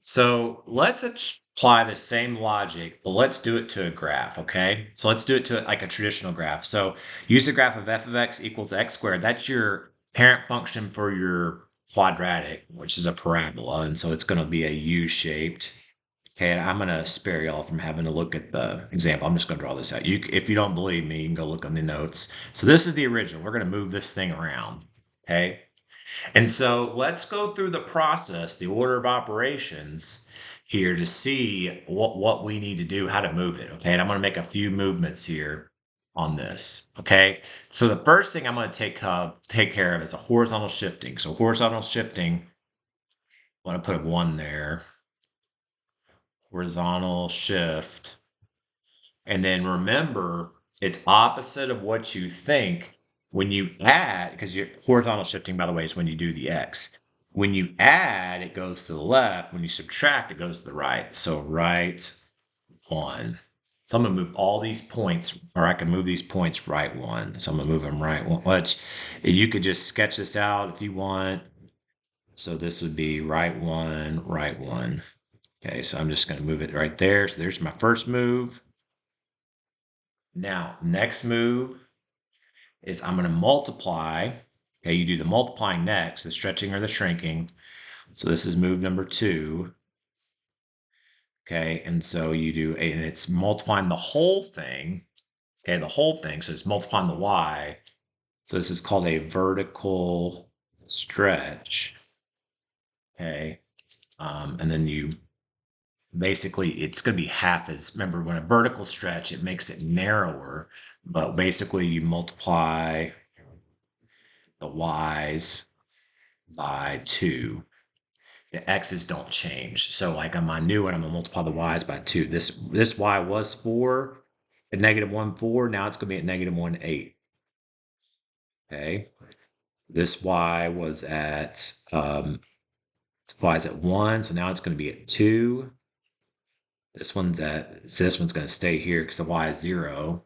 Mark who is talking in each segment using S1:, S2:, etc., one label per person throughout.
S1: So let's apply the same logic, but let's do it to a graph, okay? So let's do it to like a traditional graph. So use a graph of f of x equals x squared. That's your parent function for your quadratic, which is a parabola. And so it's going to be a U-shaped. Okay, and I'm going to spare y'all from having to look at the example. I'm just going to draw this out. If you don't believe me, you can go look on the notes. So this is the original. We're going to move this thing around, okay? And so let's go through the process, the order of operations here to see what we need to do, how to move it. Okay. And I'm going to make a few movements here on this. Okay. So the first thing I'm going to take care of is a horizontal shifting. So horizontal shifting, I want to put a 1 there. Horizontal shift. And then remember, it's opposite of what you think when you add, because your horizontal shifting, by the way, is when you do the x. When you add, it goes to the left. When you subtract, it goes to the right. So right 1. So I'm going to move all these points, or I can move these points right 1. So I'm going to move them right 1. Which you could just sketch this out if you want. So this would be right 1, right 1. Okay, so I'm just going to move it right there. So there's my first move. Now, next move is I'm going to multiply. Okay, you do the multiplying next, the stretching or the shrinking. So this is move number 2. Okay, and so you do, and it's multiplying the whole thing. Okay, the whole thing. So it's multiplying the y. So this is called a vertical stretch. Okay, and then you basically, it's going to be half as, remember, when a vertical stretch, it makes it narrower, but basically you multiply the y's by 2. The x's don't change. So like on my new one, I'm going to multiply the y's by 2. This y was 4 at negative 1, 4. Now it's going to be at negative 1, 8. Okay. This y was at, y's at 1. So now it's going to be at 2. This one's going to stay here because the y is 0.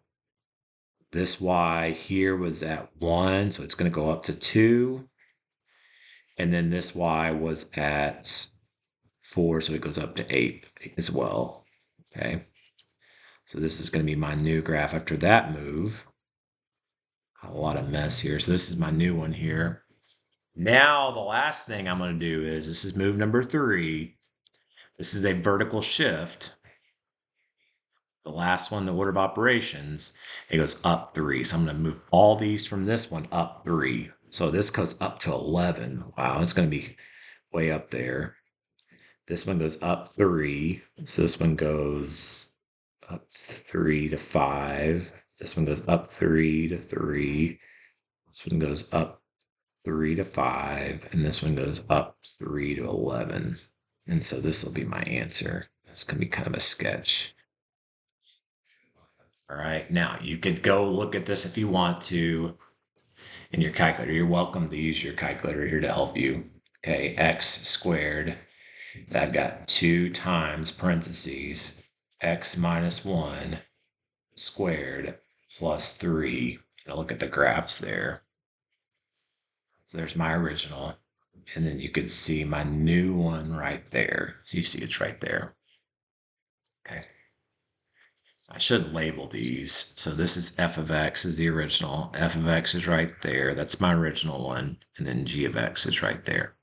S1: This y here was at 1, so it's going to go up to 2. And then this y was at 4, so it goes up to 8 as well. Okay. So this is going to be my new graph after that move. A lot of mess here. So this is my new one here. Now the last thing I'm going to do is, this is move number 3. This is a vertical shift. The last one, the order of operations, it goes up 3. So I'm going to move all these from this one up 3. So this goes up to 11. Wow, it's going to be way up there. This one goes up 3. So this one goes up 3 to 5. This one goes up 3 to 3. This one goes up 3 to 5. And this one goes up 3 to 11. And so this will be my answer. It's going to be kind of a sketch. All right, now you could go look at this if you want to in your calculator. You're welcome to use your calculator here to help you. Okay, x squared. I've got 2 times parentheses x minus 1 squared plus 3. Now look at the graphs there. So there's my original. And then you could see my new one right there. So you see it's right there. Okay. I should label these. So this is f of x is the original. F of x is right there. That's my original one. And then g of x is right there.